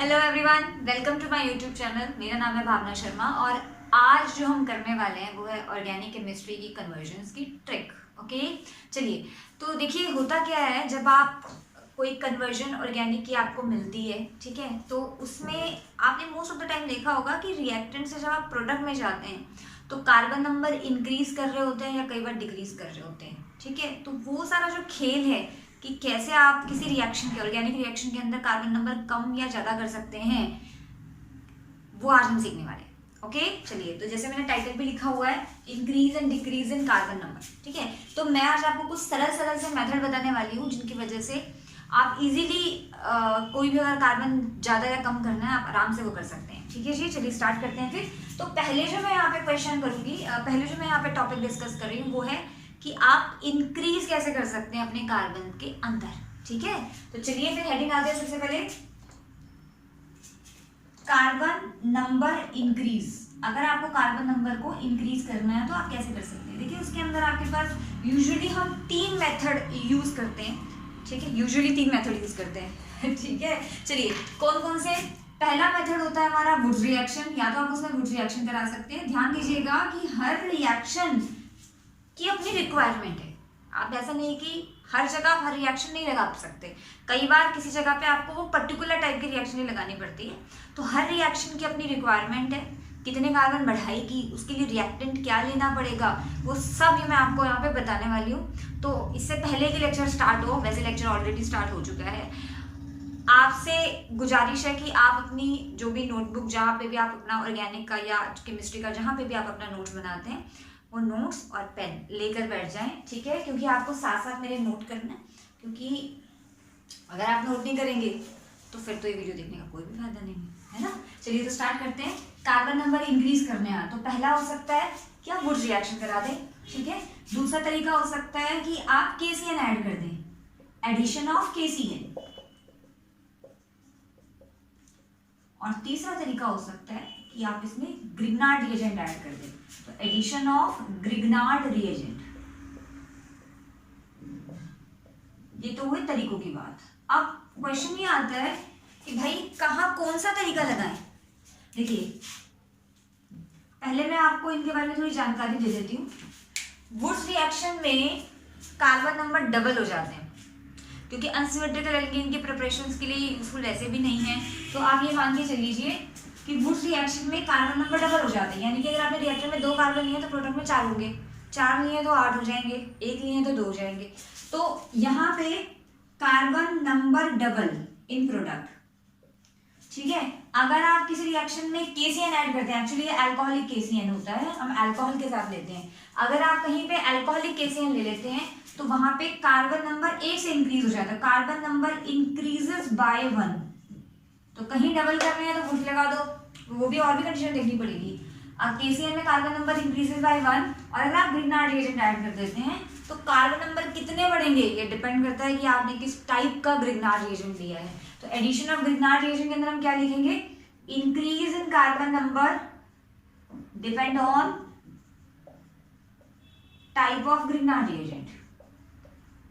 Hello everyone, welcome to my YouTube channel. मेरा नाम है भावना शर्मा और आज जो हम करने वाले हैं वो है ऑर्गेनिक केमिस्ट्री की कन्वर्जन्स की ट्रिक। ओके, चलिए। तो देखिए, होता क्या है, जब आप कोई कन्वर्जन ऑर्गेनिक की आपको मिलती है, ठीक है, तो उसमें आपने मोस्ट ऑफ द टाइम देखा होगा कि रिएक्टेंट से जब आप प्रोडक्ट में जाते हैं तो कार्बन नंबर इंक्रीज कर रहे होते हैं या कई बार डिक्रीज कर रहे होते हैं, ठीक है। तो वो सारा जो खेल है कि कैसे आप किसी रिएक्शन के ऑर्गेनिक रिएक्शन के अंदर कार्बन नंबर कम या ज़्यादा कर सकते हैं, वो आज हम सीखने वाले हैं। ओके, चलिए। तो जैसे मैंने टाइटल पे लिखा हुआ है, increase and decrease in carbon number, ठीक है। तो मैं आज आपको कुछ सरल सरल से मेथड बताने वाली हूँ जिनकी वजह से आप इजीली कोई भी अगर कार्बन ज़्यादा या कम करना है, आप आराम से वो कर सकते हैं, ठीक है जी। चलिए स्टार्ट करते हैं फिर। तो पहले जो मैं यहाँ पे क्वेश्चन करूँगी, पहले जो मैं यहाँ पे टॉपिक डिस्कस कर रही हूँ वो है कि आप इंक्रीज कैसे कर सकते हैं अपने कार्बन के अंदर, ठीक है। तो चलिए फिर हेडिंग आते हैं। सबसे पहले कार्बन नंबर इंक्रीज। अगर आपको कार्बन नंबर को इंक्रीज करना है तो आप कैसे कर सकते हैं। देखिए, उसके अंदर आपके पास यूजुअली हम 3 मेथड यूज करते हैं, ठीक है। यूजुअली 3 मेथड यूज करते हैं ठीक है। चलिए, कौन कौन से। पहला मेथड होता है हमारा वुड्स रिएक्शन, या तो आप उसमें वुड्स रिएक्शन करा सकते हैं। ध्यान दीजिएगा कि हर रिएक्शन की अपनी रिक्वायरमेंट है। आप ऐसा नहीं कि हर जगह हर रिएक्शन नहीं लगा सकते। कई बार किसी जगह पे आपको वो पर्टिकुलर टाइप की रिएक्शन ही लगानी पड़ती है। तो हर रिएक्शन की अपनी रिक्वायरमेंट है, कितने कार्बन बढ़ाएगी, उसके लिए रिएक्टेंट क्या लेना पड़ेगा, वो सब ये मैं आपको यहाँ पे बताने वाली हूँ। तो इससे पहले कि लेक्चर स्टार्ट हो, वैसे लेक्चर ऑलरेडी स्टार्ट हो चुका है, आपसे गुजारिश है कि आप अपनी जो भी नोटबुक, जहाँ पे भी आप अपना ऑर्गेनिक का या केमिस्ट्री का जहाँ पे भी आप अपना नोट्स बनाते हैं, वो नोट्स और पेन लेकर बैठ जाएं, ठीक है। क्योंकि आपको साथ साथ मेरे नोट करना है, क्योंकि अगर आप नोट नहीं करेंगे तो फिर तो ये वीडियो देखने का कोई भी फायदा नहीं है ना। चलिए तो स्टार्ट करते हैं। कार्बन नंबर इंक्रीज करने हैं तो पहला हो सकता है कि आप वुड्स रिएक्शन करा दें, ठीक है। दूसरा तरीका हो सकता है कि आप KCN ऐड कर दें, एडिशन ऑफ KCN। और तीसरा तरीका हो सकता है कि आप इसमें ग्रिग्नार्ड रिएजेंट ऐड कर दें, तो एडिशन ऑफ ग्रिग्नार्ड रिएजेंट। ये तो हुए तरीकों की बात। अब क्वेश्चन ये आता है कि भाई कहाँ कौन सा तरीका लगाएं। देखिए, पहले मैं आपको इनके बारे में थोड़ी जानकारी दे देती हूँ। वुड्स रिएक्शन में कार्बन नंबर डबल हो जाते हैं, क्योंकि अनसिमेट्रिकल एल्कीन के प्रिपरेशंस के लिए यूजफुल वैसे भी नहीं है। तो आप ये मान के चल लीजिए कि वुड्स रिएक्शन में कार्बन नंबर डबल हो जाते हैं, यानी कि अगर आपने रिएक्टर में 2 कार्बन लिए तो प्रोडक्ट में 4 होंगे, 4 लिए तो 8 हो जाएंगे, 1 लिए तो 2 हो जाएंगे। तो यहाँ पे carbon number double in product, ठीक है। अगर आप किसी रिएक्शन में KCN ऐड करते हैं, एक्चुअली ये अल्कोहलिक KCN होता है, हम अल्कोहल के साथ लेते हैं। अगर आप कहीं पे अल्कोहलिक KCN ले लेते हैं तो वहां पे कार्बन नंबर 1 से इंक्रीज हो जाता है, कार्बन नंबर इंक्रीजेस बाय 1। तो कहीं डबल कर रहे हैं तो वुड लगा दो, वो भी और भी कंडीशन देखनी पड़ेगी। KCN में कार्बन नंबर इंक्रीजेस बाय 1, और अगर आप ग्रिग्नार्ड रिएजेंट ऐड कर देते हैं तो कार्बन नंबर कितने बढ़ेंगे, ये डिपेंड करता है कि आपने किस टाइप का ग्रिग्नार्ड रिएजेंट लिया है। तो एडिशन ऑफ ग्रिग्नार्ड रिएजेंट के अंदर हम क्या लिखेंगे, increase in carbon number depend on type of Grignard reagent.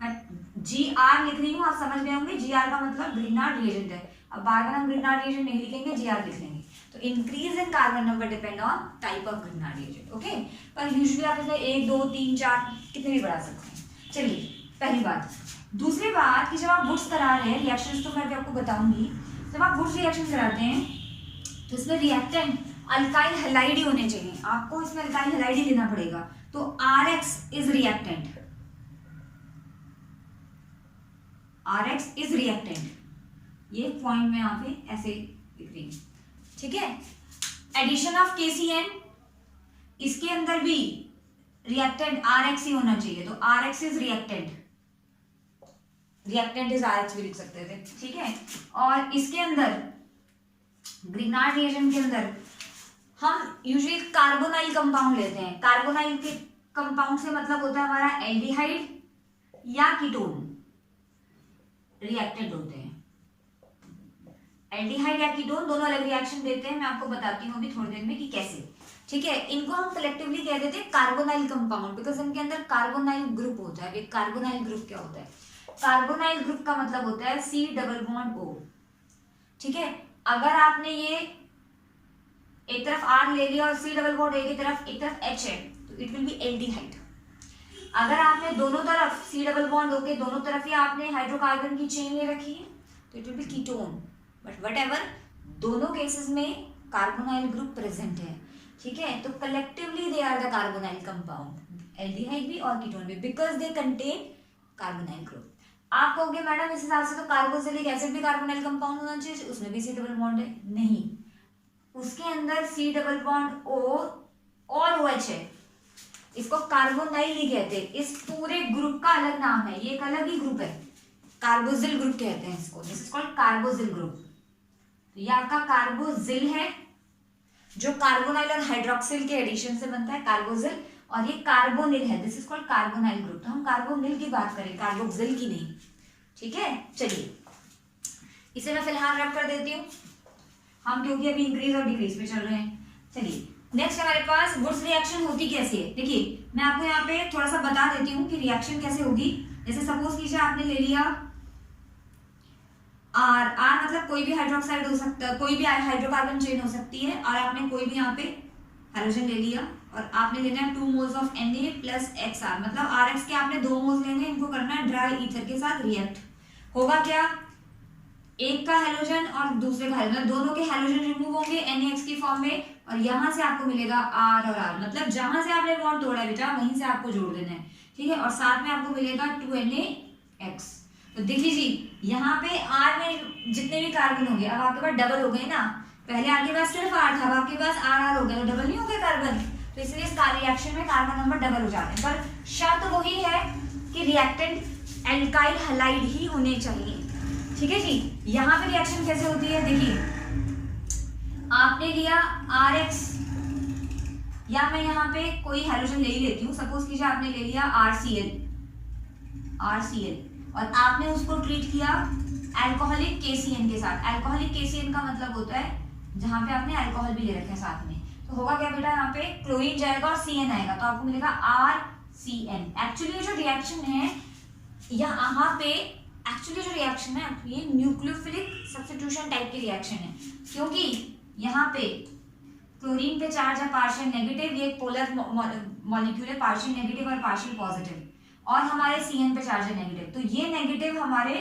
मैं GR लिख रही हूँ, आप समझ गए होंगे, GR का मतलब ग्रिग्नार्ड रिएजेंट है। अब बार बार हम ग्रिग्नार्ड रिएजेंट नहीं लिखेंगे, GR लिख लेंगे। तो increase in carbon number depend on type of Grignard reagent, okay. पर यूजुअली आप इसमें 1 2 3 4 कितने भी बढ़ा सकते हैं। चलिए, पहली बात। दूसरी बात कि जब आप वुड्स करा रहे हैं रिएक्शंस, तो मैं भी आपको बताऊंगी, जब आप वुड्स रिएक्शन कराते हैं तो इसमें रिएक्टेंट अल्काइल हैलाइड ही होने चाहिए। आपको इसमें अल्काइल हैलाइड ही लेना पड़ेगा। तो RX is reactant, RX is reactant. ये पॉइंट में यहाँ पे ऐसे लिख रही हूँ, ठीक है। एडिशन ऑफ KCN, इसके अंदर भी रिएक्टेंट RX ही होना चाहिए, तो RX is reactant, reactant is RX भी लिख सकते थे, ठीक है। और इसके अंदर ग्रिग्नार्ड रिएजेंट के अंदर हम यूजुअली कार्बोनाइल कंपाउंड लेते हैं। कार्बोनाइल के कंपाउंड से मतलब होता है हमारा एल्डिहाइड या कीटोन रिएक्टेंट होते हैं। एल्डिहाइड या कीटोन दोनों अलग रिएक्शन देते हैं, मैं आपको बताती हूँ अभी थोड़ी देर में कि कैसे, ठीक है। इनको हम कलेक्टिवली कह देते हैं कार्बोनाइल कंपाउंड, बिकॉज इनके अंदर कार्बोनाइल ग्रुप होता है। कार्बोनाइल ग्रुप क्या होता है, कार्बोनाइल ग्रुप का मतलब होता है C डबल बॉन्ड O, ठीक है। अगर आपने ये एक तरफ R ले लिया और C डबल बॉन्ड एक तरफ H है तो इट विल बी एल्डिहाइड। अगर आपने दोनों तरफ C डबल बॉन्ड होके दोनों तरफ ही आपने हाइड्रोकार्बन की चेन ले रखी है तो it will be ketone. But whatever, दोनों केसेस में कार्बोनाइल ग्रुप प्रेजेंट है, ठीक है। तो collectively they are the carbonyl compound, aldehyde भी और कीटोन भी, because they contain carbonyl group. आप कहोगे मैडम इस हिसाब से तो कार्बोक्सिलिक एसिड भी कार्बोनाइल कंपाउंड होना चाहिए, उसमें भी C डबल बॉन्ड है। नहीं, उसके अंदर C डबल बॉन्ड O और OH है, इसको कार्बोनाइल ही कहते हैं। इस पूरे ग्रुप का अलग नाम है, ये एक अलग ही ग्रुप है, कार्बोजिल ग्रुप कहते हैं इसको, दिस इज कॉल्ड कार्बोजिल ग्रुप। तो ये आपका कार्बोजिल है जो कार्बोनाइल और हाइड्रोक्सिल के एडिशन से बनता है, कार्बोजिल। और ये कार्बोनिल है, this is called carbonyl group. तो हम कार्बोनिल की बात करें, कार्बोक्सिल की नहीं, ठीक है। चलिए इसे मैं फिलहाल रब कर देती हूँ हम, क्योंकि अभी इंक्रीज और डिक्रीज पे चल रहे हैं। चलिए नेक्स्ट हमारे पास वुड्स रिएक्शन होती कैसे है। देखिए मैं आपको यहाँ पे थोड़ा सा बता देती हूँ कि रिएक्शन कैसे होगी। जैसे सपोज कीजिए आपने ले लिया R मतलब कोई भी हाइड्रोक्साइड हो सकता है, कोई भी हाइड्रोकार्बन चेन हो सकती है, और आपने कोई भी यहाँ पे हाइड्रोजन ले लिया और आपने लेना है 2 moles of Na plus XR, मतलब RX के आपने 2 मोल्स लेने हैं, इनको करना है ड्राई ईथर के साथ रिएक्ट। होगा क्या, एक का हैलोजन और दूसरे का हैलोजन, दोनों के हैलोजन रिमूव होंगे NaX की फॉर्म में, और यहाँ से आपको मिलेगा R और R, मतलब जहां से आपने बॉन्ड तोड़ा है बेटा वहीं से आपको जोड़ देना है, ठीक है। और साथ में आपको मिलेगा 2NaX। तो देखिए जी यहाँ पे R में जितने भी कार्बन होंगे अब आपके पास डबल हो गए ना, पहले आपके पास सिर्फ R था, अब आपके पास R हो गया, तो डबल नहीं हो गया कार्बन, तो इसलिए इस रिएक्शन में कार्बन नंबर डबल हो जाते हैं। पर शर्त वही है कि रिएक्टेंट एल्काइल हैलाइड ही होने चाहिए, ठीक है जी। यहाँ पे रिएक्शन कैसे होती है, देखिए आपने लिया RX, या मैं यहाँ पे कोई हैलोजन ले ही लेती हूँ, सपोज कीजिए आपने ले लिया RCl और आपने उसको ट्रीट किया अल्कोहलिक KCN के साथ। अल्कोहलिक KCN का मतलब होता है जहाँ पे आपने अल्कोहल भी ले रखे हैं साथ में, तो होगा क्या बेटा, यहाँ पे क्लोरीन जाएगा और CN आएगा, तो आपको मिलेगा RCN। एक्चुअली ये जो रिएक्शन है यहाँ पे, एक्चुअली जो रिएक्शन है ये न्यूक्लियोफिलिक सब्स्टिट्यूशन टाइप की रिएक्शन है, क्योंकि यहाँ पे क्लोरीन पे चार्ज है पार्शियल नेगेटिव, ये पोलर मॉलिक्यूल है, पार्शियल नेगेटिव और पार्शियल पॉजिटिव, और हमारे CN पे चार्ज है नेगेटिव, तो ये नेगेटिव हमारे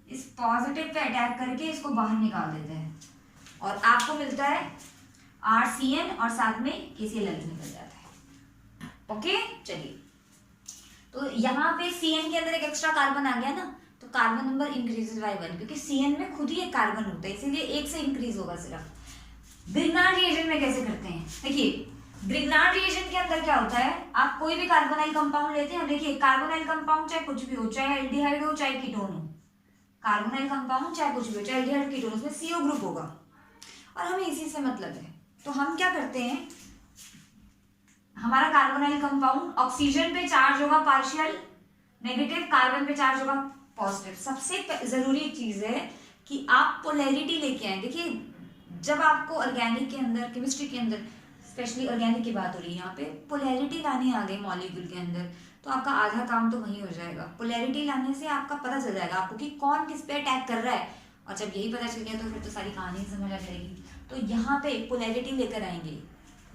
इस पॉजिटिव पे अटैक करके इसको बाहर निकाल देते हैं और आपको मिलता है RCN और साथ में KCl निकल जाता है। ओके चलिए, तो यहाँ पे CN के अंदर एक एक्स्ट्रा कार्बन आ गया ना, तो कार्बन नंबर इंक्रीजेस बाय 1, क्योंकि CN में खुद ही एक कार्बन होता है, इसीलिए एक से इंक्रीज होगा सिर्फ। ग्रिग्नार्ड रिएजेंट में कैसे करते हैं, देखिए ग्रिग्नार्ड रिएजेंट के अंदर क्या होता है, आप कोई भी कार्बोनाइल कंपाउंड लेते हैं, देखिए कार्बोनाइल कंपाउंड चाहे कुछ भी हो, चाहे एल्डिहाइड हो चाहे कीटोन हो, कार्बोनाइल कंपाउंड चाहे कुछ भी हो, चाहे एल्डिहाइड कीटोन, उसमें CO ग्रुप होगा और हमें इसी से मतलब है। तो हम क्या करते हैं, हमारा कार्बोनाइल कंपाउंड ऑक्सीजन पे चार्ज होगा पार्शियल नेगेटिव, कार्बन पे चार्ज होगा पॉजिटिव। सबसे जरूरी चीज है कि आप पोलैरिटी लेके आए। देखिए जब आपको ऑर्गेनिक के अंदर, केमिस्ट्री के अंदर, स्पेशली ऑर्गेनिक की बात हो रही है यहाँ पे, पोलैरिटी लानी आ गई मॉलिक्यूल के अंदर, तो आपका आधा काम तो वही हो जाएगा। पोलैरिटी लाने से आपका पता चल जाएगा आपको कि कौन किस पे अटैक कर रहा है, और जब यही पता चल गया तो फिर तो सारी कहानी समझ आ जाएगी। तो यहाँ पे पोलैरिटी लेकर आएंगे।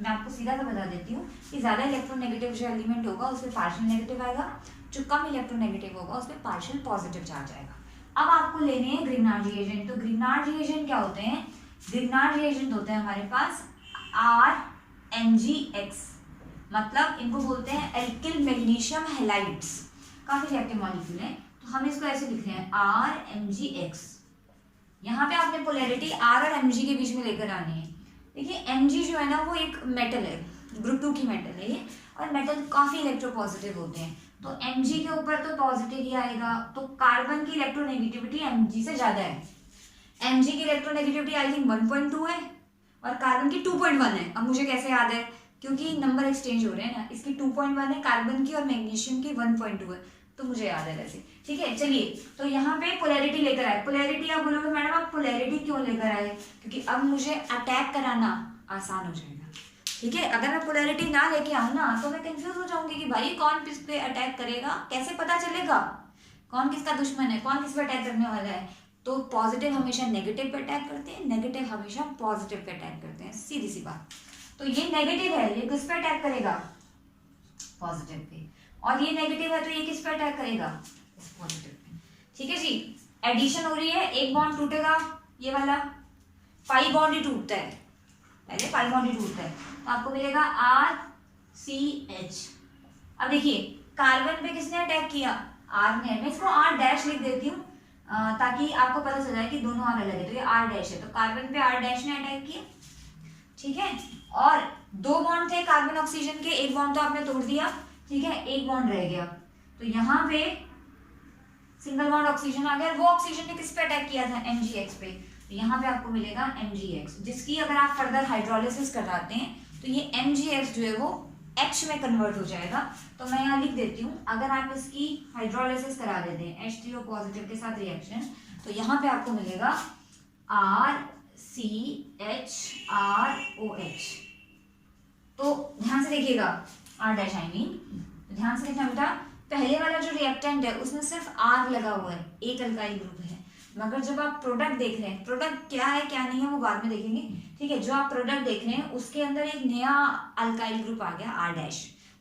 मैं आपको सीधा सा बता देती हूँ कि ज्यादा इलेक्ट्रोनेगेटिव जो एलिमेंट होगा उसमें पार्शियल नेगेटिव आएगा, जो कम इलेक्ट्रोनेगेटिव होगा उसमें पार्शियल पॉजिटिव चार्ज आएगा। अब आपको लेने हैं ग्रिग्नार्ड रिएजेंट। तो ग्रिग्नार्ड रिएजेंट क्या होते हैं, ग्रिग्नार्ड रिएजेंट होते हैं हमारे पास RMgX, मतलब इनको बोलते हैं एल्किल मैग्नीशियम हैलाइड्स, काफी रिएक्टिव मॉलिक्यूल है, तो हम इसको ऐसे लिखते हैं RMgX। यहाँ पे आपने पोलैरिटी R और Mg के बीच में लेकर आनी है। देखिए Mg जो है ना वो एक मेटल है, ग्रुप 2 की मेटल है ये, और मेटल काफी इलेक्ट्रोपॉजिटिव होते हैं, तो Mg के ऊपर तो पॉजिटिव ही आएगा, तो कार्बन की इलेक्ट्रोनेगेटिविटी Mg से ज्यादा है। Mg की इलेक्ट्रोनेगेटिविटी आई थिंक 1.2 है और कार्बन की 2.1 है। अब मुझे कैसे याद है, क्योंकि नंबर एक्सचेंज हो रहे हैं ना, इसकी 2.1 है कार्बन की और मैग्नीशियम की 1.2 है, तो मुझे याद है वैसे, ठीक है। चलिए तो यहाँ पे पोलैरिटी लेकर आए। पोलैरिटी आप बोलोगे मैडम आप पोलैरिटी क्यों लेकर आए, क्योंकि अब मुझे अटैक कराना आसान हो जाएगा, ठीक है। अगर मैं पोलैरिटी ना लेके आऊँ ना तो मैं कंफ्यूज हो जाऊंगी कि भाई कौन किस पे अटैक करेगा, कैसे पता चलेगा कौन किसका दुश्मन है, कौन किस पे अटैक करने वाला है। तो पॉजिटिव हमेशा नेगेटिव पे अटैक करते हैं, नेगेटिव हमेशा पॉजिटिव पे अटैक करते हैं, सीधी सी बात। तो ये नेगेटिव है, ये किस पे अटैक करेगा? Positive pay. और ये नेगेटिव है तो ये किस पे अटैक करेगा? इस पॉजिटिव पे। ठीक है जी, एडिशन हो रही है, एक बॉन्ड टूटेगा ये वाला, पाई बॉन्ड ही टूटता है, पहले पाई बॉन्ड ही टूटता है, तो आपको मिलेगा RCH। अब देखिए कार्बन पे किसने अटैक किया? R ने। मैं इसको R' लिख देती हूँ ताकि आपको पता चल जाए कि दोनों R अलग है, तो ये R' है, तो कार्बन पे R' ने अटैक किया। ठीक है, और दो बॉन्ड थे कार्बन ऑक्सीजन के, एक बॉन्ड तो आपने तोड़ दिया, ठीक है, एक बॉन्ड रह गया, तो यहाँ पे सिंगल बॉन्ड ऑक्सीजन आ गया। वो ऑक्सीजन ने किस पे अटैक किया था? MgX पे, तो यहाँ पे आपको मिलेगा MgX, जिसकी अगर आप फर्दर हाइड्रोलिसिस कराते हैं तो ये MgX जो है वो H में कन्वर्ट हो जाएगा। तो मैं यहाँ लिख देती हूँ, अगर आप इसकी हाइड्रोलिसिस करा देते हैं H3O पॉजिटिव के साथ रिएक्शन, तो यहाँ पे आपको मिलेगा RCHROH। तो ध्यान से देखिएगा, R' I mean, ध्यान से देखना बेटा, पहले वाला जो रिएक्टेंट है उसमें सिर्फ R लगा हुआ है, एक अल्काइल ग्रुप है, मगर जब आप प्रोडक्ट देख रहे हैं, प्रोडक्ट क्या है क्या नहीं है वो बाद में देखेंगे, ठीक है, जो आप प्रोडक्ट देख रहे हैं उसके अंदर एक नया अल्काइल ग्रुप आ गया R',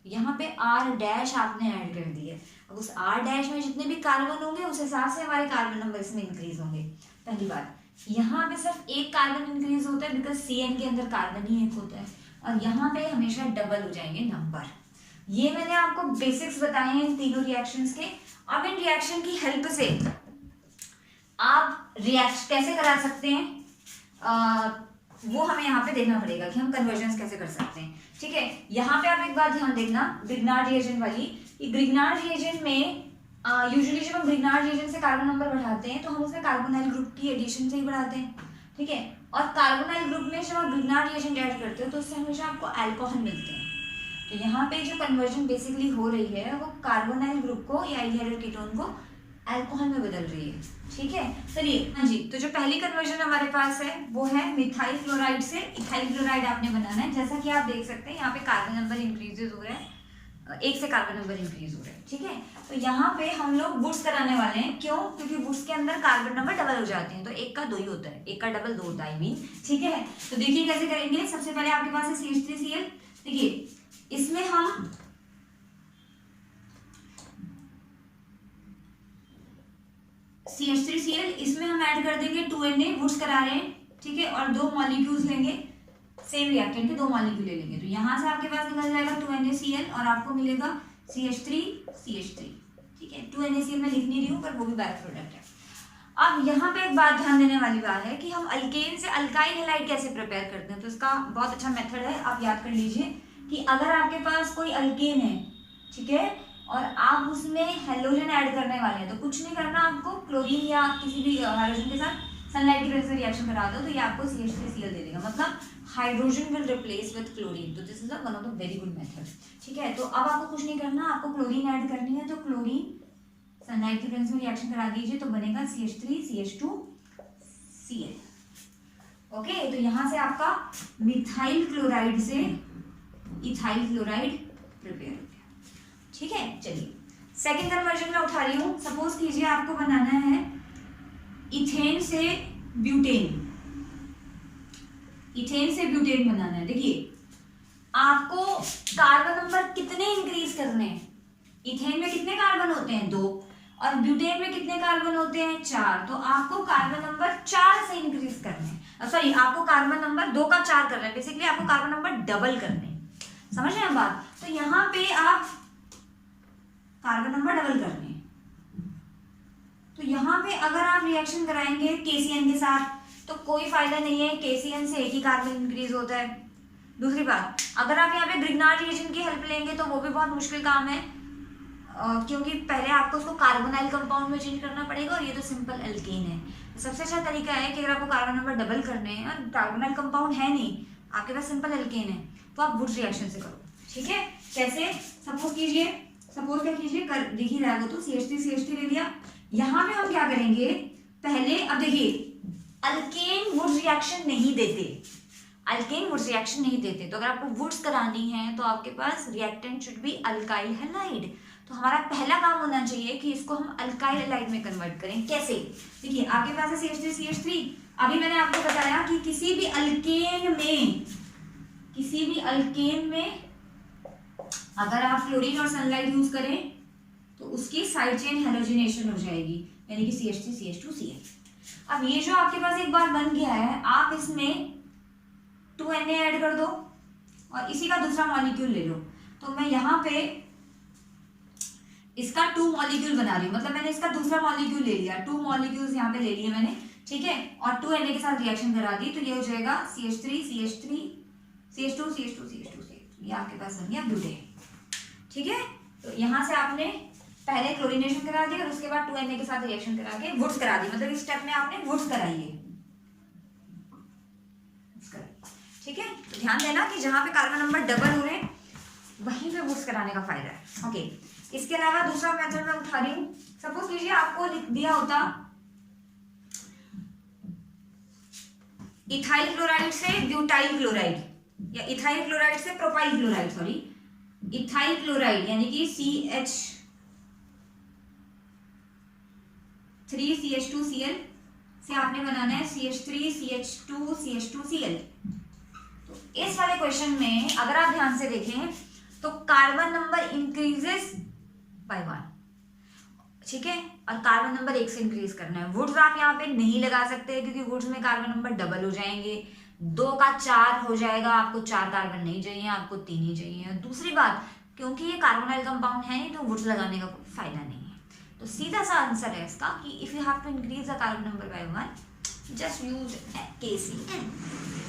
यहाँ पे R' आपने ऐड कर दिया। अब उस R' में जितने भी कार्बन होंगे उस हिसाब से हमारे कार्बन नंबर इसमें इंक्रीज होंगे। पहली बात, यहाँ पे सिर्फ एक कार्बन इंक्रीज होता है बिकॉज CN के अंदर कार्बन ही एक होता है, और यहाँ पे हमेशा डबल हो जाएंगे नंबर। ये मैंने आपको बेसिक्स बताए हैं इन तीनों रिएक्शंस के। अब इन रिएक्शन की हेल्प से आप रिएक्शन कैसे करा सकते हैं, वो हमें यहाँ पे देखना पड़ेगा कि हम कन्वर्जन्स कैसे कर सकते हैं। ठीक है, यहाँ पे आप एक बात ध्यान देखना, ग्रिग्नार्ड रिएजेंट वाली, ग्रिग्नार्ड रिएजेंट में यूजुअली जब हम ग्रिग्नार्ड रिएजेंट से कार्बन नंबर बढ़ाते हैं तो हम उसमें कार्बोनाइल ग्रुप की एडिशन से ही बढ़ाते हैं। ठीक है, और कार्बोनाइल ग्रुप में जब आप ग्रिग्नार्ड रिएजेंट ऐड करते हो तो उससे हमेशा आपको अल्कोहल मिलते हैं। तो यहाँ पे जो कन्वर्जन बेसिकली हो रही है वो कार्बोनाइल ग्रुप को या एल्डिहाइड कीटोन को अल्कोहल में बदल रही है। ठीक है, चलिए हाँ जी, तो जो पहली कन्वर्जन हमारे पास है वो है मिथाइल क्लोराइड से इथाइल क्लोराइड आपने बनाना है। जैसा कि आप देख सकते हैं यहाँ पे कार्बन नंबर इंक्रीजेज हो रहा है, एक से कार्बन नंबर इंक्रीज हो रहा है। ठीक है, तो यहाँ पे हम लोग वुड्स कराने वाले हैं, क्यों? क्योंकि वुड्स के अंदर कार्बन नंबर डबल हो जाते हैं, तो एक का दो ही होता है, एक का डबल दो होता है I mean। ठीक है, तो देखिए कैसे करेंगे। सबसे पहले आपके पास है CH3Cl, देखिए इसमें हम CH3Cl इसमें हम ऐड कर देंगे 2Na, वुड्स करा रहे हैं। ठीक है, और दो मॉलिक्यूल्स लेंगे, सेम रिएक्टेंट के दो मॉलिक्यूल ले लेंगे, तो यहाँ से आपके पास निकल जाएगा 2NaCl और आपको मिलेगा CH3CH3। ठीक है, 2NaCl मैं लिख नहीं रही हूँ पर वो भी बाय प्रोडक्ट है। अब यहाँ पे एक बात ध्यान देने वाली बात है कि हम अल्केन से अल्काइल हैलाइड कैसे प्रिपेयर करते हैं, तो इसका बहुत अच्छा मेथड है, आप याद कर लीजिए कि अगर आपके पास कोई अल्केन है, ठीक है, और आप उसमें हेलोजन ऐड करने वाले हैं, तो कुछ नहीं करना आपको, क्लोरीन या किसी भी हाइड्रोजन के साथ सनलाइट की वजह से रिएक्शन करा दो तो ये आपको CH3Cl दे देगा, मतलब hydrogen will replace with chlorine. तो this is one of the very good method. ठीक है, तो अब आपको कुछ नहीं करना, आपको क्लोरीन ऐड करनी है, तो क्लोरीन सनलाइट की वजह से रिएक्शन करा दीजिए, तो बनेगा CH3CH2Cl। ओके, तो यहाँ से आपका मिथाइल क्लोराइड से इथाइल क्लोराइड प्रिपेयर हो गया। ठीक है, चलिए सेकेंड कन्वर्जन में उठा रही हूँ। सपोज कीजिए आपको बनाना है इथेन से ब्यूटेन, इथेन से ब्यूटेन बनाना है। देखिए आपको कार्बन नंबर कितने इंक्रीज करने हैं, इथेन में कितने कार्बन होते हैं 2 और ब्यूटेन में कितने कार्बन होते हैं 4, तो आपको कार्बन नंबर 4 से इंक्रीज करने हैं, सॉरी आपको कार्बन नंबर 2 का 4 करना है, बेसिकली आपको कार्बन नंबर डबल करने हैं। समझ रहे हैं बात? तो यहाँ पे आप कार्बन नंबर डबल करने हैं, तो यहाँ पे अगर आप रिएक्शन कराएंगे KCN के साथ तो कोई फायदा नहीं है, KCN से एक ही कार्बन इंक्रीज होता है। दूसरी बात, अगर आप यहाँ पे ग्रिग्नार्ड रिएजेंट की हेल्प लेंगे तो वो भी बहुत मुश्किल काम है, क्योंकि पहले आपको उसको कार्बोनाइल कंपाउंड में चेंज करना पड़ेगा और ये तो सिंपल एल्केन है। तो सबसे अच्छा तरीका है कि अगर आपको कार्बन नंबर डबल करने हैं और कार्बोनाइल कंपाउंड है नहीं, आपके पास सिंपल एल्केन है, तो आप वुड्स रिएक्शन से करो। ठीक है, कैसे? सपोज कीजिए, सपोज क्या कीजिए, कर देखिए रहेगा, तो CH3CH3 ले लिया। यहाँ पे हम क्या करेंगे पहले, अब देखिए अल्केन वुड्स रिएक्शन नहीं देते, अल्केन वुड्स रिएक्शन नहीं देते, तो अगर आपको वुड्स करानी है तो आपके पास reactant should be alkyl halide. तो हमारा पहला काम होना चाहिए कि इसको हम अल्काइल हैलाइड में कन्वर्ट करें। कैसे? देखिए आपके पास है CH3 अभी मैंने आपको बताया कि किसी भी अल्केन में अगर आप क्लोरीन और सनलाइट यूज करें तो उसकी साइड चेन हेलोजिनेशन हो जाएगी, यानी कि CH3CH2Cl। अब ये जो आपके पास एक बार बन गया है, आप इसमें 2Na ऐड कर दो और इसी का दूसरा मॉलिक्यूल ले लो। तो मैं यहाँ पे इसका 2 मॉलिक्यूल बना रही हूँ, मतलब मैंने इसका दूसरा मॉलिक्यूल ले लिया, 2 मॉलिक्यूल्स यहाँ पे ले लिए मैंने, ठीक है, और 2Na के साथ रिएक्शन करा दी, तो ये हो जाएगा CH3CH2CH2 ये आपके पास बन गया ब्यूटेन। ठीक है, तो यहाँ से आपने पहले क्लोरीनेशन करा दिया और उसके बाद 2Na के साथ रिएक्शन करा के वुड्स करा दी, मतलब इस स्टेप में आपने वुड्स कराई है। ठीक है, तो ध्यान देना कि जहां पे कार्बन नंबर डबल हो रहे हैं वहीं पे वुड्स कराने का फायदा है। ओके, इसके अलावा दूसरा मेथड मैं उठा रही हूँ। सपोज कीजिए आपको लिख दिया होता इथाइल क्लोराइड से ब्यूटाइल क्लोराइड या इथाइल क्लोराइड से propyl chloride, sorry ethyl chloride यानी कि CH3CH2Cl से आपने बनाना है CH3CH2CH2Cl। तो इस वाले क्वेश्चन में अगर आप ध्यान से देखें तो कार्बन नंबर इंक्रीजेस बाय 1, ठीक है, और कार्बन नंबर 1 से इंक्रीज करना है। वुड्स आप यहाँ पे नहीं लगा सकते क्योंकि वुड्स में कार्बन नंबर डबल हो जाएंगे, 2 का 4 हो जाएगा, आपको 4 कार्बन नहीं चाहिए, आपको 3 ही चाहिए। दूसरी बात, क्योंकि ये कार्बोनाइल कंपाउंड है नहीं तो वुड्स लगाने का कोई फायदा नहीं है। तो सीधा सा आंसर है इसका कि if you have to increase the carbon number by 1 just use KCN।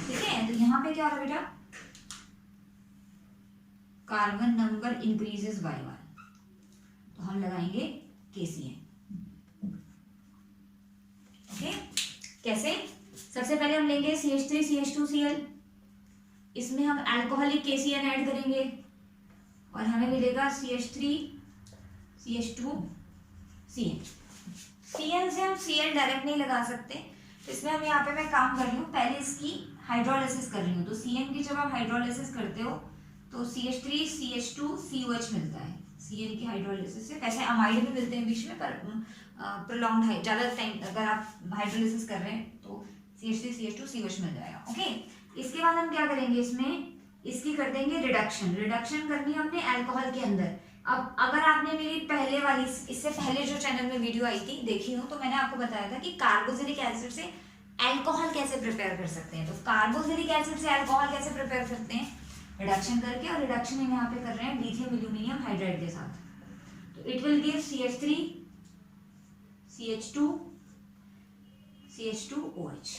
ठीक है, तो यहाँ पे क्या हो रहा है बेटा, कार्बन नंबर इंक्रीजेस बाय 1, तो हम लगाएंगे KCN। ओके, कैसे? सबसे पहले हम लेंगे CH3CH2Cl, इसमें हम अल्कोहलिक KCN ऐड करेंगे और हमें मिलेगा CH3CH2Cn। Cn से हम Cl डायरेक्ट नहीं लगा सकते, तो इसमें हम यहाँ पे मैं काम कर रही हूँ, पहले इसकी हाइड्रोलाइसिस कर रही हूँ। तो Cn की जब आप हाइड्रोलाइसिस करते हो तो CH3CH2COH मिलता है। Cn की हाइड्रोलाइसिस से, वैसे अमाइड भी मिलते हैं बीच में, पर प्रोलॉन्ग ज़्यादा टाइम अगर आप हाइड्रोलाइसिस कर रहे हैं तो CH3CH2COH मिल जाएगा। ओके, इसके बाद हम क्या करेंगे, इसमें इसकी कर देंगे रिडक्शन करनी है हमने अल्कोहल के अंदर। अब अगर आपने मेरी पहले वाली, इससे पहले जो चैनल में वीडियो आई थी देखी हो, तो मैंने आपको बताया था कि कार्बोक्सिलिक एसिड से अल्कोहल कैसे प्रिपेयर कर सकते हैं। तो कार्बोक्सिलिक एसिड से अल्कोहल कैसे प्रिपेयर करते हैं, रिडक्शन करके, और रिडक्शन हम यहाँ पे कर रहे हैं लिथियम एल्यूमिनियम हाइड्राइड के साथ। तो इट विल गिव CH3CH2OH।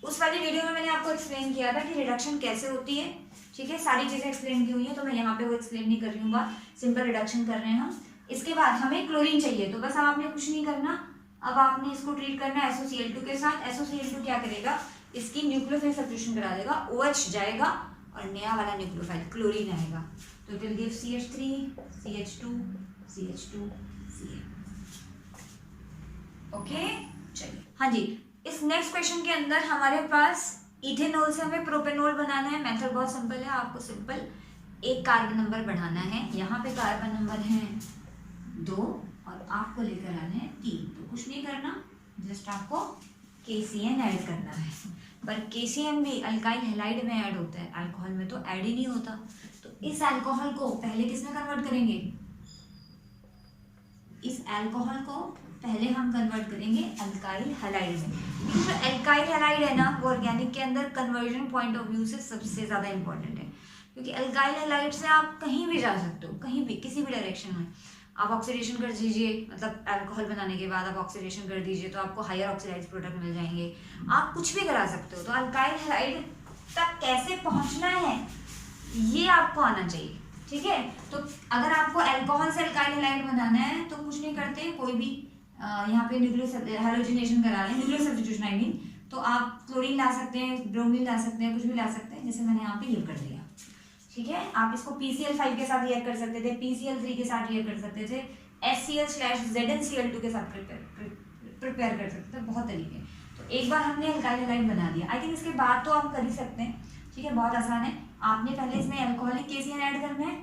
उस वाली वीडियो में मैंने आपको एक्सप्लेन किया था कि रिडक्शन कैसे होती है, ठीक है, सारी चीजें एक्सप्लेन की हुई है, तो मैं यहाँ पे वो एक्सप्लेन नहीं कर रही हूँ, सिंपल रिडक्शन कर रहे हैं हम। इसके बाद हमें क्लोरीन चाहिए, तो बस अब आपने कुछ नहीं करना, अब आपने इसको ट्रीट करना है SOCl2 के साथ। SOCl2 क्या करेगा, इसकी न्यूक्लियोफाइल सब्स्टिट्यूशन करा देगा, OH जाएगा और नया वाला न्यूक्लियोफाइल क्लोरीन आएगा, तो it will give CH3CH2CH2Cl। Okay, चलिए, हाँ जी, इस नेक्स्ट क्वेश्चन के अंदर हमारे पास इथेनॉल से हमें प्रोपेनॉल बनाना है। मेथड बहुत सिंपल है, आपको सिंपल एक कार्बन नंबर बढ़ाना है। यहाँ पे कार्बन नंबर है 2 और आपको लेकर आना है 3, तो कुछ नहीं करना, जस्ट आपको KCN ऐड करना है। पर KCN भी अल्काइल हैलाइड में ऐड होता है, अल्कोहल में तो ऐड ही नहीं होता। तो इस अल्कोहल को पहले किसमें कन्वर्ट करेंगे, इस अल्कोहल को पहले हम कन्वर्ट करेंगे अल्काइल हैलाइड में। क्योंकि जो अल्काइल हैलाइड है ना, वो ऑर्गेनिक के अंदर कन्वर्जन पॉइंट ऑफ व्यू से सबसे ज़्यादा इंपॉर्टेंट है, क्योंकि अल्काइल हैलाइड से आप कहीं भी जा सकते हो, कहीं भी, किसी भी डायरेक्शन में। आप ऑक्सीडेशन कर दीजिए, मतलब अल्कोहल बनाने के बाद आप ऑक्सीडेशन कर दीजिए तो आपको हायर ऑक्सीडाइज प्रोडक्ट मिल जाएंगे, आप कुछ भी करा सकते हो। तो अल्काइल हैलाइड तक कैसे पहुँचना है ये आपको आना चाहिए, ठीक है। तो अगर आपको अल्कोहल से अल्काइल हैलाइड बनाना है तो कुछ नहीं करते, कोई भी यहाँ पे न्यूक्लियो हैलोजिनेशन करा रहे हैं, न्यूक्लियो सब्स्टिट्यूशन आई मीन, तो आप क्लोरीन ला सकते हैं, ब्रोमीन ला सकते हैं, कुछ भी ला सकते हैं, जैसे मैंने यहाँ पे ये कर दिया, ठीक है। आप इसको PCl5 के साथ रिएक्ट कर सकते थे, PCl3 के साथ रिएक्ट कर सकते थे, HCl/ZnCl2 के साथ प्रिपेयर कर सकते थे, बहुत तरीके। तो एक बार हमने अल्काइल हैलाइड बना दिया, आई थिंक इसके बाद तो आप कर ही सकते हैं, ठीक है, बहुत आसान है। आपने पहले इसमें अल्कोहलिक KCN ऐड करना है,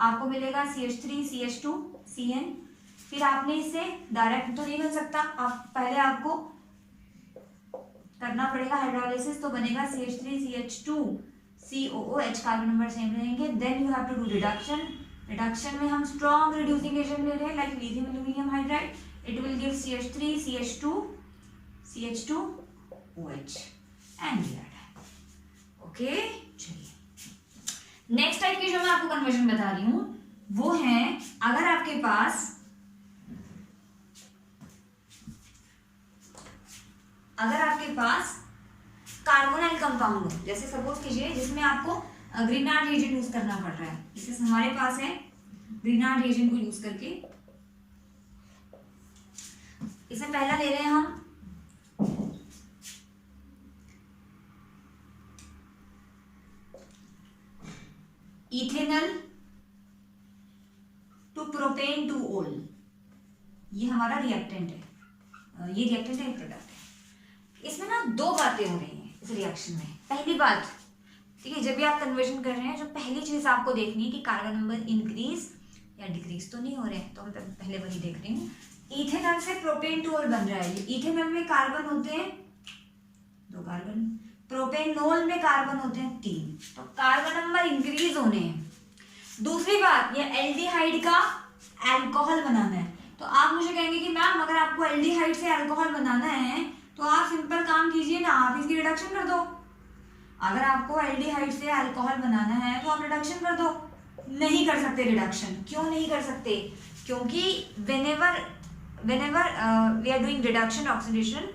आपको मिलेगा CH3 CH2 CN। फिर आपने इसे डायरेक्ट तो नहीं बन सकता, आप पहले आपको करना पड़ेगा हाइड्रोलाइसिस, तो बनेगा CH3 CH2 COOH, carbon number same रहेंगे। Then you have to do reduction. Reduction में हम स्ट्रॉन्ग रिड्यूसिंग एजेंट ले रहे हैं like lithium aluminium hydride, it will give CH3 CH2 CH2OH and we are done. Okay, चलिए next type की जो मैं आपको कन्वर्जन बता रही हूं वो है, अगर आपके पास कार्बोनाइल कंपाउंड हो, जैसे सपोज कीजिए जिसमें आपको ग्रीनार्ड रिएजेंट यूज करना पड़ रहा है, जैसे हमारे पास है ग्रीनार्ड रिएजेंट को यूज करके, इसे पहला ले रहे हैं हम इथेनॉल टू प्रोपेन टू ओल, ये हमारा रिएक्टेंट है, ये रिएक्टेंट है, प्रोडक्ट है। इसमें ना दो बातें हो रही हैं इस रिएक्शन में। पहली बात, ठीक है, जब भी आप कन्वर्जन कर रहे हैं जो पहली चीज आपको देखनी है कि कार्बन नंबर इंक्रीज या डिक्रीज तो नहीं हो रहे हैं, तो मैं पहले वही देख रही हूँ। इथेनॉल से प्रोपेन टू ओल बन रहा है, इथेनॉल में कार्बन होते हैं 2 कार्बन, प्रोपेनोल में कार्बन होते हैं 3, तो कार्बन नंबर इंक्रीज होने हैं। दूसरी बात, ये एल्डिहाइड का अल्कोहल बनाना है, तो आप मुझे कहेंगे कि मैम अगर आपको एल्डिहाइड से अल्कोहल बनाना है तो आप सिंपल काम कीजिए ना, आप इसकी रिडक्शन कर दो। अगर आपको एल्डिहाइड से अल्कोहल बनाना है तो आप रिडक्शन कर दो। नहीं कर सकते रिडक्शन, क्यों नहीं कर सकते? क्योंकि whenever we are doing reduction oxidation,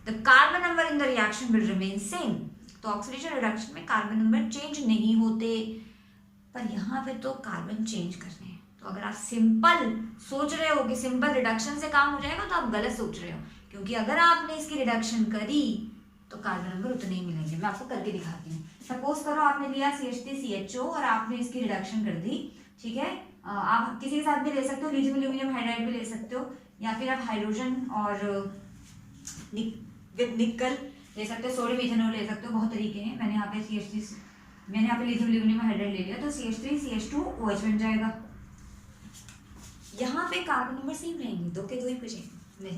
the carbon number in the reaction will remain same। तो ऑक्सीडेशन रिडक्शन में कार्बन नंबर चेंज नहीं होते, पर यहाँ पे तो कार्बन चेंज करने हैं। तो अगर आप सिंपल सोच रहे हो कि सिंपल रिडक्शन से काम हो जाएगा, तो आप गलत सोच रहे हो, क्योंकि अगर आपने इसकी रिडक्शन करी तो कार्बन नंबर उतने ही मिलेंगे। मैं आपको करके दिखाती हूँ। सपोज करो आपने लिया CH3 CHO और आपने इसकी रिडक्शन कर दी, ठीक है। आप किसी के साथ भी ले सकते हो, लिथियम एल्यूमिनियम हाइड्राइड भी ले सकते हो, या फिर आप हाइड्रोजन और विद निकल ले सकते हो, सोडियम इथेनॉल ले सकते हो, बहुत तरीके हैं। मैंने यहाँ पे लिथियम एल्यूमिनियम हाइड्राइड ले लिया, तो CH3 CH2OH बन जाएगा। यहाँ पे कार्बन नंबर सेम रहेंगे, 2 के 2 ही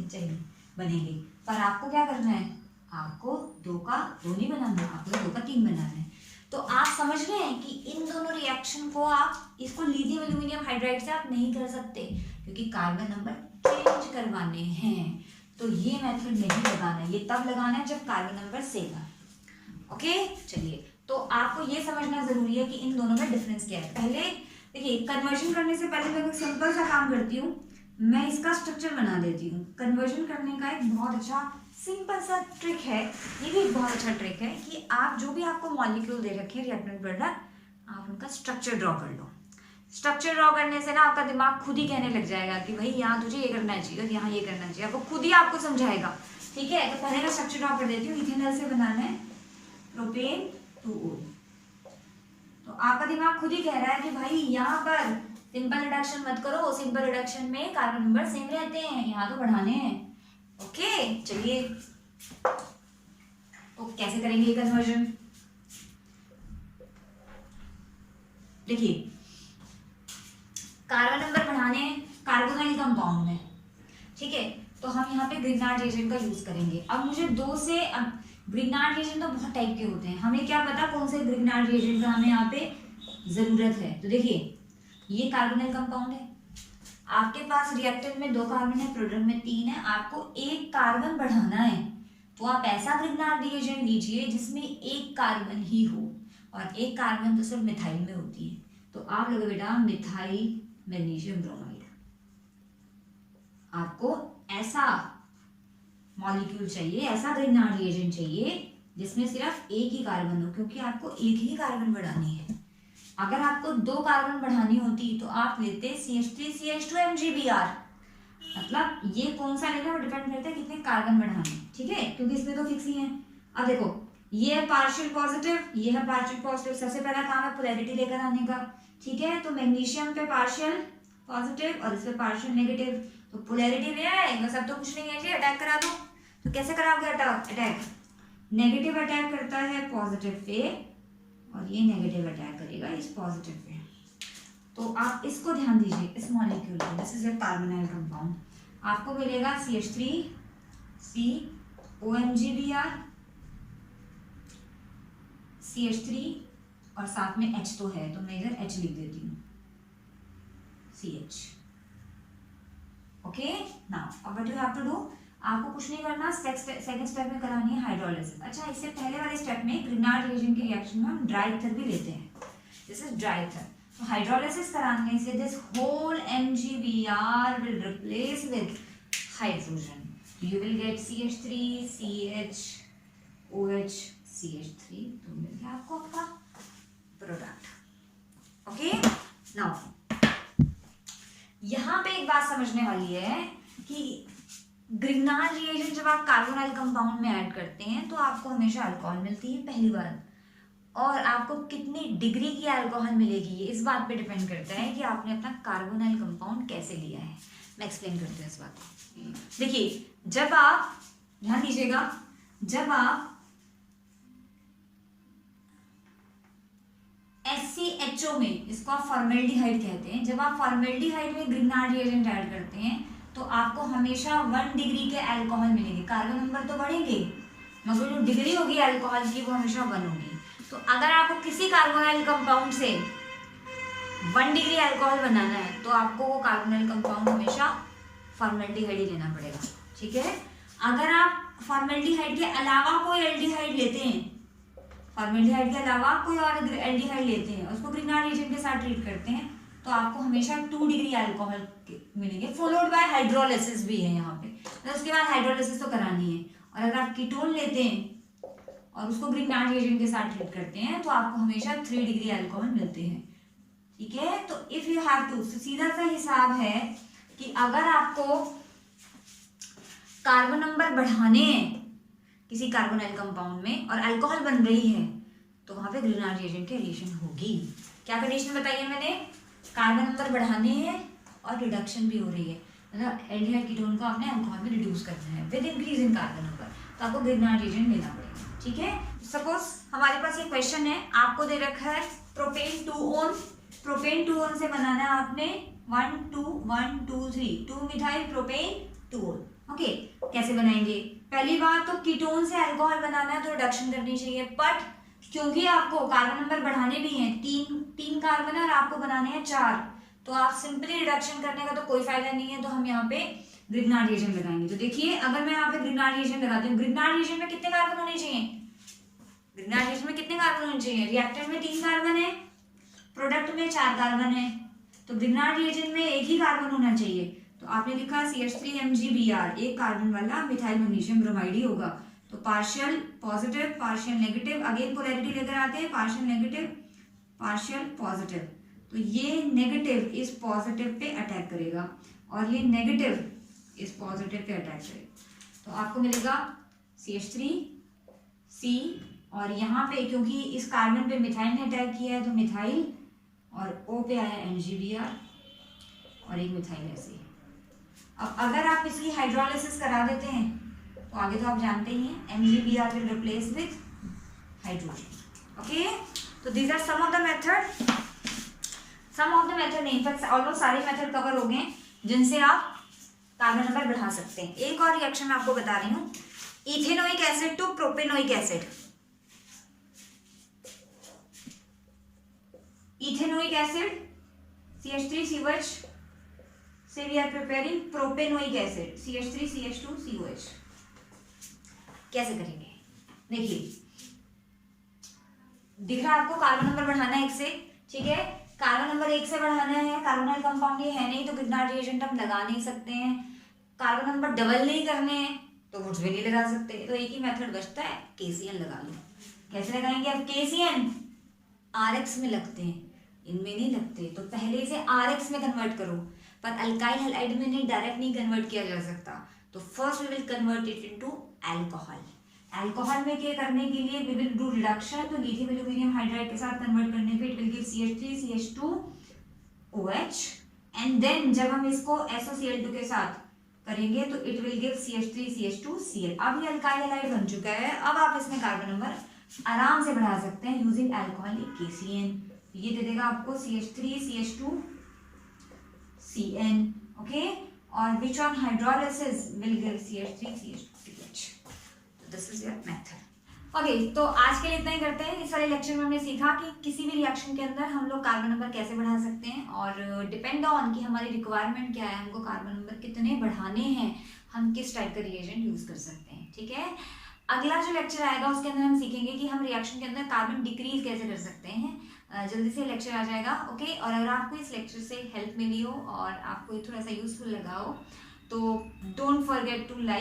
चाहिए बनेंगे, पर आपको क्या करना है, आपको 2 का 2 नहीं बनाना, आपको 2 का 3 बनाना है। तो आप समझ रहे हैं कि इन दोनों रिएक्शन को आप इसको लिथियम एल्यूमिनियम हाइड्राइड से आप नहीं कर सकते, क्योंकि कार्बन नंबर चेंज करवाने हैं। तो ये मेथड नहीं लगाना है, ये तब लगाना है जब कार्बन नंबर सेम है। ओके, चलिए, तो आपको ये समझना जरूरी है कि इन दोनों में डिफरेंस क्या है। पहले देखिए, कन्वर्जन करने से पहले मैं एक सिंपल सा काम करती हूँ, मैं इसका स्ट्रक्चर बना देती हूँ। कन्वर्जन करने का एक बहुत अच्छा सिंपल सा ट्रिक है, ये भी एक बहुत अच्छा ट्रिक है कि आप जो भी आपको मॉलिक्यूल दे रखे हैं रिएक्टेंट प्रोडक्ट, आप उनका स्ट्रक्चर ड्रॉ कर लो। स्ट्रक्चर ड्रॉ करने से ना आपका दिमाग खुद ही कहने लग जाएगा कि भाई यहाँ तुझे ये करना चाहिए और यहाँ ये करना चाहिए, आपको खुद ही आपको समझाएगा। ठीक है, तो पहले मैं स्ट्रक्चर ड्रॉ कर देती हूँ। इथेनॉल से बनाना है प्रोपेन टू ओल, तो आपका दिमाग खुद ही कह रहा है कि भाई यहाँ पर सिंपल रिडक्शन मत करो, सिंपल रिडक्शन में कार्बन नंबर सेम रहते हैं, यहाँ तो बढ़ाने हैं। ओके, चलिए, तो कैसे करेंगे ये कन्वर्जन? देखिए, कार्बन नंबर बढ़ाने कार्बोनाइल कंपाउंड में, ठीक है, तो हम यहाँ पे ग्रिग्नार्ड रिएजेंट का यूज करेंगे। अब मुझे ग्रिग्नार्ड रिएजेंट तो बहुत टाइप के होते हैं, हमें क्या पता कौन से ग्रिग्नार्ड रिएजेंट का हमें यहाँ पे जरूरत है। तो देखिए, ये कार्बोनाइल कंपाउंड है, आपके पास रिएक्टेंट में 2 कार्बन है, प्रोडक्ट में 3 है, आपको 1 कार्बन बढ़ाना है, तो आप ऐसा ग्रिग्नार्ड रिएजेंट लीजिए जिसमें 1 कार्बन ही हो, और 1 कार्बन तो सिर्फ मिथाइल में होती है, तो आप लोगे बेटा मिथाइल मैग्नीशियम ब्रोमाइड। आपको ऐसा मॉलिक्यूल चाहिए, ऐसा ग्रिग्नार्ड रिएजेंट चाहिए जिसमें सिर्फ 1 ही कार्बन हो, क्योंकि आपको 1 ही कार्बन बढ़ानी है। अगर आपको 2 कार्बन बढ़ानी होती तो आप लेते CH3 CH2 MgBr, मतलब ये कौन सा लेना वो डिपेंड करता है कितने कार्बन बढ़ाने, ठीक है, क्योंकि इसमें तो फिक्स ही है। अब देखो, ये है पार्शियल पॉजिटिव, ये है पार्शियल पॉजिटिव, सबसे पहला काम है पोलैरिटी लेकर आने का, ठीक है। तो मैग्नीशियम पे पार्शियल पॉजिटिव और इस पे पार्शियल नेगेटिव, तो पोलैरिटी ले आए, बस अब तो कुछ नहीं है जी, अटैक करा दो। तो कैसे कराओगे अटैक? नेगेटिव अटैक करता है पॉजिटिव पे, और ये नेगेटिव अटैक करेगा इस पॉजिटिव पे। तो आप इसको ध्यान दीजिए, इस मॉलिक्यूल को, this is a carbonyl compound, आपको मिलेगा CH3 COMgBr CH3 और साथ में H तो है, तो मैं इधर H लिख देती हूँ, CH। ओके, नाउ अब what you have to do, आपको कुछ नहीं करना, सेकंड स्टेप में करानी है हाइड्रोलिसिस। अच्छा, इससे पहले वाले स्टेप में ग्रिनार्ड रिएजेंट के रिएक्शन में हम ड्राई ईथर भी लेते हैं, दिस इज ड्राई ईथर। तो हाइड्रोलिसिस कराने से this whole MgBr will replace with hydrogen, you will get CH3 CH OH CH3, तो मिल गया आपको आपका प्रोडक्ट। ओके, नाउ यहाँ पे एक बात समझने वाली है कि ग्रिग्नार्ड रिएजेंट जब आप कार्बोनाइल कंपाउंड में ऐड करते हैं तो आपको हमेशा अल्कोहल मिलती है पहली बार, और आपको कितनी डिग्री की अल्कोहल मिलेगी ये इस बात पे डिपेंड करता है कि आपने अपना कार्बोनाइल कंपाउंड कैसे लिया है। मैं एक्सप्लेन करती हूँ इस बात को। देखिए, जब आप ध्यान दीजिएगा, जब आप SCHO में, इसको आप फॉर्मेल्डिहाइड कहते हैं, जब आप फॉर्मेल्डिहाइड में ग्रिग्नार्ड रिएजेंट ऐड करते हैं तो आपको हमेशा 1 डिग्री के अल्कोहल मिलेंगे। कार्बन नंबर तो बढ़ेंगे मगर जो डिग्री होगी अल्कोहल की वो हमेशा 1 होगी। तो अगर आपको किसी कार्बोनाइल कंपाउंड से 1 डिग्री अल्कोहल बनाना है तो आपको वो कार्बोनाइल कंपाउंड हमेशा फॉर्मेल्डिहाइड ही लेना पड़ेगा, ठीक है। अगर आप फॉर्मेल्डिहाइड के अलावा कोई एल्डिहाइड लेते हैं, फॉर्मेल्डिहाइड के अलावा कोई और एल्डिहाइड लेते हैं, उसको ग्रिग्नार्ड रिएजेंट के साथ ट्रीट करते हैं, तो आपको हमेशा 2 डिग्री अल्कोहल मिलेंगे, फॉलोड बाय हाइड्रोलिसिस भी है यहाँ पे, तो उसके बाद हाइड्रोलिसिस तो करानी है। और अगर आप कीटोन लेते हैं और उसको ग्रिग्नार्ड रिएजेंट के साथ ट्रीट करते हैं तो आपको हमेशा 3 डिग्री अल्कोहल मिलते हैं, ठीक है। तो इफ यू हैव टू, सीधा सा हिसाब है कि अगर आपको कार्बन नंबर बढ़ाने हैं किसी कार्बोनाइल कंपाउंड में और अल्कोहल बन रही है तो वहां पे ग्रिग्नार्ड रिएजेंट की एडिशन होगी। क्या कंडीशन बताई है मैंने, कार्बन नंबर बढ़ाने हैं और रिडक्शन भी हो रही है, मतलब एल्डिहाइड कीटोन को आपने अल्कोहल में रिड्यूस करना है with increase in carbon number, तो आपको ग्रिग्नार्ड रिएजेंट लेना पड़ेगा, ठीक है। सपोज हमारे पास ये क्वेश्चन है, आपको दे रखा है प्रोपेन 2-ओन, प्रोपेन 2-ओन से बनाना है आपने 1 2 1 2 3 2 मिथाइल प्रोपेन 2-ओन। ओके, कैसे बनाएंगे, पहली बात तो कीटोन से अल्कोहल बनाना है तो रिडक्शन करनी चाहिए, बट क्योंकि आपको कार्बन नंबर बढ़ाने भी हैं, तीन कार्बन है और आपको बनाने हैं 4, तो आप सिंपली रिडक्शन करने का तो कोई फायदा नहीं है, तो हम यहाँ पे ग्रिग्नार्ड रिएजेंट लगाएंगे। तो देखिए, अगर मैं यहाँ पे ग्रिग्नार्ड रिएजेंट लगाती हूँ, ग्रिग्नार्ड रिएजेंट में कितने कार्बन होने चाहिए, ग्रिग्नार्ड रिएजेंट में कितने कार्बन होने चाहिए, रिएक्टेंट में 3 कार्बन है, प्रोडक्ट में 4 कार्बन है, तो ग्रिग्नार्ड रिएजेंट में 1 ही कार्बन होना चाहिए। तो आपने लिखा CH3MgBr, 1 कार्बन वाला मिथाइल मैग्नीशियम ब्रोमाइड ही होगा, तो partial positive partial negative, again polarity लेकर आते हैं, पार्शियल नेगेटिव पार्शियल पॉजिटिव, तो ये नेगेटिव इस पॉजिटिव पे अटैक करेगा और ये नेगेटिव इस पॉजिटिव पे अटैक करेगा, तो आपको मिलेगा CH3C, और यहाँ पे क्योंकि इस कार्बन पे मिथाइल ने अटैक किया है तो मिथाइल, और O पे आया MgBr और एक मिथाइल ऐसे। अब अगर आप इसकी हाइड्रोलिसिस करा देते हैं तो आगे तो आप जानते ही हैं, MgBr will replace with hydrogen. Okay, तो these are some of the method नहीं, इनफैक्ट ऑलमोस्ट सारे मेथड कवर हो गए जिनसे आप कार्बन नंबर बढ़ा सकते हैं। एक और रिएक्शन मैं आपको बता रही हूँ, ethanoic acid to propanoic acid, ethanoic acid CH3COH से we are preparing propanoic acid CH3CH2COH। कैसे करेंगे, देखिए दिख रहा है आपको, कार्बन नंबर बढ़ाना है 1 से, ठीक है, कार्बन नंबर 1 से बढ़ाना है, कार्बोनाइल कंपाउंड ये है नहीं तो ग्रिग्नार्ड रिएजेंट हम लगा नहीं सकते हैं, कार्बन नंबर डबल नहीं करने हैं तो वुड्स भी नहीं लगा सकते, तो एक ही मेथड बचता है, KCN लगा लो। कैसे लगाएंगे, अब KCN RX में लगते हैं, इनमें नहीं लगते, तो पहले से RX में कन्वर्ट करो, पर अल्काइल हैलाइड में नहीं, डायरेक्ट नहीं कन्वर्ट किया जा सकता, तो first we will convert it into alcohol. Alcohol में क्या करने के लिए वी विल डू रिडक्शन, तो लिथियम एल्यूमिनियम हाइड्राइड के साथ कन्वर्ट करने पे it will give CH3CH2OH, and then जब हम इसको SOCl2 के साथ करेंगे तो इट विल गिव CH3CH2Cl। अब ये अल्काइल हैलाइड बन चुका है, अब आप इसमें कार्बन नंबर आराम से बढ़ा सकते हैं यूजिंग अल्कोहलिक KCN ये दे देगा आपको CH3 CH2 CN, ओके, और which on hydrolysis will give CH3 CH2 CH। This is your method. Okay, तो आज के लिए इतना ही करते हैं। इस वाले लेक्चर में हमने सीखा कि किसी भी रिएक्शन के अंदर हम लोग कार्बन नंबर कैसे बढ़ा सकते हैं, और डिपेंड ऑन कि हमारी रिक्वायरमेंट क्या है, हमको कार्बन नंबर कितने बढ़ाने हैं, हम किस टाइप का रिएजेंट यूज कर सकते हैं। ठीक है, अगला जो लेक्चर आएगा उसके अंदर हम सीखेंगे कि हम रिएक्शन के अंदर कार्बन डिक्रीज कैसे कर सकते हैं। जल्दी से लेक्चर आ जाएगा। ओके, और अगर आपको इस लेक्चर से हेल्प मिली हो और आपको ये थोड़ा सा यूजफुल लगा हो तो डोंट फॉरगेट टू लाइक